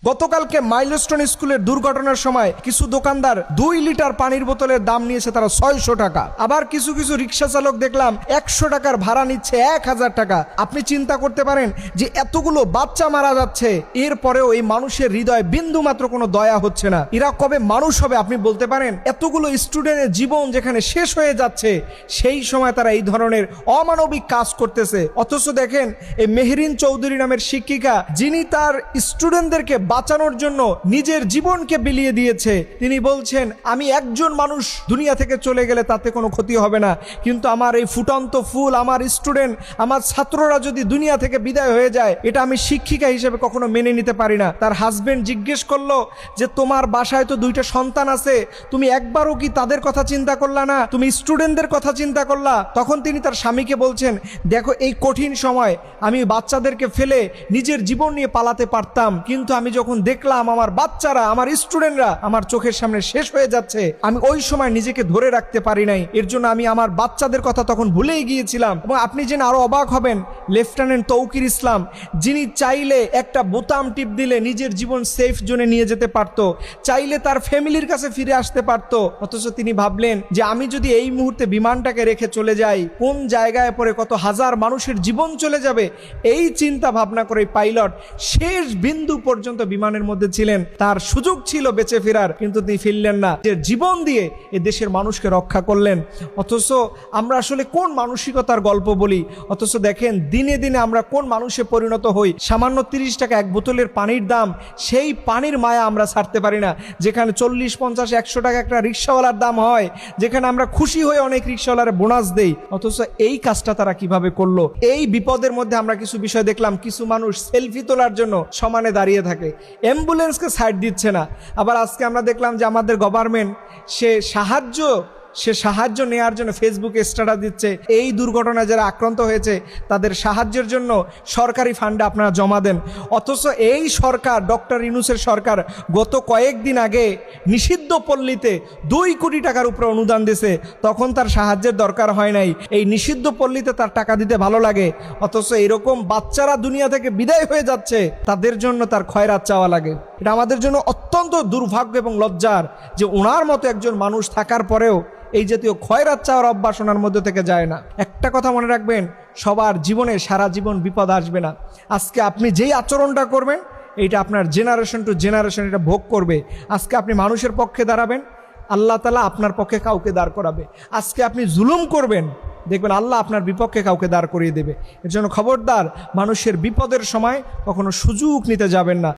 গতকালকে মাইলস্টোন স্কুলের দুর্ঘটনার সময় কিছু দোকানদার 2 লিটার পানির বোতলের দাম নিয়েছে তারা 600 টাকা। আবার কিছু কিছু রিক্সা চালক দেখলাম 100 টাকার ভাড়া নিচ্ছে 1000 টাকা। আপনি চিন্তা করতে পারেন যে এতগুলো বাচ্চা মারা যাচ্ছে, এরপরেও এই মানুষের হৃদয়ে বিন্দু মাত্র কোনো দয়া হচ্ছে না। এরা কবে মানুষ হবে আপনি বলতে পারেন? এতগুলো স্টুডেন্টের জীবন যেখানে শেষ হয়ে যাচ্ছে, সেই সময় তারা এই ধরনের অমানবিক কাজ করতেছে। অথচ দেখেন এই মেহরিন চৌধুরী নামের শিক্ষিকা, যিনি তার স্টুডেন্টদেরকে বাঁচানোর জন্য নিজের জীবনকে বিলিয়ে দিয়েছে, তিনি বলছেন আমি একজন মানুষ দুনিয়া থেকে চলে গেলে তাতে কোনো ক্ষতি হবে না, কিন্তু আমার এই ফুটন্ত ফুল, আমার স্টুডেন্ট, আমার ছাত্ররা যদি দুনিয়া থেকে বিদায় হয়ে যায়, এটা আমি শিক্ষিকা হিসেবে কখনো মেনে নিতে পারি না। তার হাজবেন্ড জিজ্ঞেস করলো যে তোমার বাসায় তো 2টা সন্তান আছে, তুমি একবারও কি তাদের কথা চিন্তা করলা না? তুমি স্টুডেন্টদের কথা চিন্তা করলা? তখন তিনি তার স্বামীকে বলছেন, দেখো এই কঠিন সময় আমি বাচ্চাদেরকে ফেলে নিজের জীবন নিয়ে পালাতে পারতাম, কিন্তু আমি যখন দেখলাম আমার বাচ্চারা, আমার স্টুডেন্টরা আমার চোখের সামনে শেষ হয়ে যাচ্ছে, আমি ওই সময় নিজেকে ধরে রাখতে পারি নাই। এর জন্য আমি আমার বাচ্চাদের কথা তখন ভুলেই গিয়েছিলাম। এবং আপনি জেনে আরো অবাক হবেন, লেফটেন্যান্ট তৌকির ইসলাম, যিনি চাইলে একটা বোতাম টিপ দিলে নিজের জীবন সেফ জোনে নিয়ে যেতে পারতো, চাইলে তার ফ্যামিলির কাছে ফিরে আসতে পারতো, অথচ তিনি ভাবলেন যে আমি যদি এই মুহূর্তে বিমানটাকে রেখে চলে যাই, কোন জায়গায় পরে কত হাজার মানুষের জীবন চলে যাবে। এই চিন্তা ভাবনা করে পাইলট শেষ বিন্দু পর্যন্ত বিমানের মধ্যে ছিলেন। তার সুযোগ ছিল বেঁচে ফেরার, কিন্তু তিনি ফিরলেন না, যে জীবন দিয়ে এ দেশের মানুষকে রক্ষা করলেন। অথচ আমরা আসলে কোন মানসিকতার গল্প বলি, অথচ দেখেন দিনে দিনে আমরা কোন মানুষে পরিণত হই। সামান্য 30 টাকা এক বোতলের পানির দাম, সেই পানির মায়া আমরা ছাড়তে পারি না। যেখানে 40, 50, 100 টাকা একটা রিক্সাওয়ালার দাম হয়, যেখানে আমরা খুশি হয়ে অনেক রিক্সাওয়ালার বোনাস দেই, অথচ এই কাজটা তারা কিভাবে করলো। এই বিপদের মধ্যে আমরা কিছু বিষয় দেখলাম, কিছু মানুষ সেলফি তোলার জন্য সমানে দাঁড়িয়ে থাকে, অ্যাম্বুলেন্সকে সাইড দিচ্ছে না। আবার আজকে আমরা দেখলাম যে আমাদের গভর্নমেন্ট সে সাহায্য নেওয়ার জন্য ফেসবুকে স্ট্যাটাস দিচ্ছে, এই দুর্ঘটনায় যারা আক্রান্ত হয়েছে তাদের সাহায্যের জন্য সরকারি ফান্ডে আপনারা জমা দেন। অথচ এই সরকার, ডক্টর ইউনূসের সরকার, গত কয়েকদিন আগে নিষিদ্ধ পল্লীতে 2 কোটি টাকার উপরে অনুদান দিয়েছে, তখন তার সাহায্যের দরকার হয় নাই। এই নিষিদ্ধ পল্লীতে তার টাকা দিতে ভালো লাগে, অথচ এরকম বাচ্চারা দুনিয়া থেকে বিদায় হয়ে যাচ্ছে, তাদের জন্য তার খয়রাত চাওয়া লাগে। এটা আমাদের জন্য অত্যন্ত দুর্ভাগ্য এবং লজ্জার যে ওনার মতো একজন মানুষ থাকার পরেও এই জাতীয় খয়রাত চাওয়ার অভ্যাস ওনার মধ্যে থেকে যায় না। একটা কথা মনে রাখবেন, সবার জীবনে সারা জীবন বিপদ আসবে না। আজকে আপনি যেই আচরণটা করবেন, এইটা আপনার জেনারেশন টু জেনারেশন এটা ভোগ করবে। আজকে আপনি মানুষের পক্ষে দাঁড়াবেন, আল্লাহ তাআলা আপনার পক্ষে কাউকে দাঁড় করাবে। আজকে আপনি জুলুম করবেন, দেখবেন আল্লাহ আপনার বিপক্ষে কাউকে দাঁড় করিয়ে দেবে। এর জন্য খবরদার, মানুষের বিপদের সময় কখনো সুযোগ নিতে যাবেন না।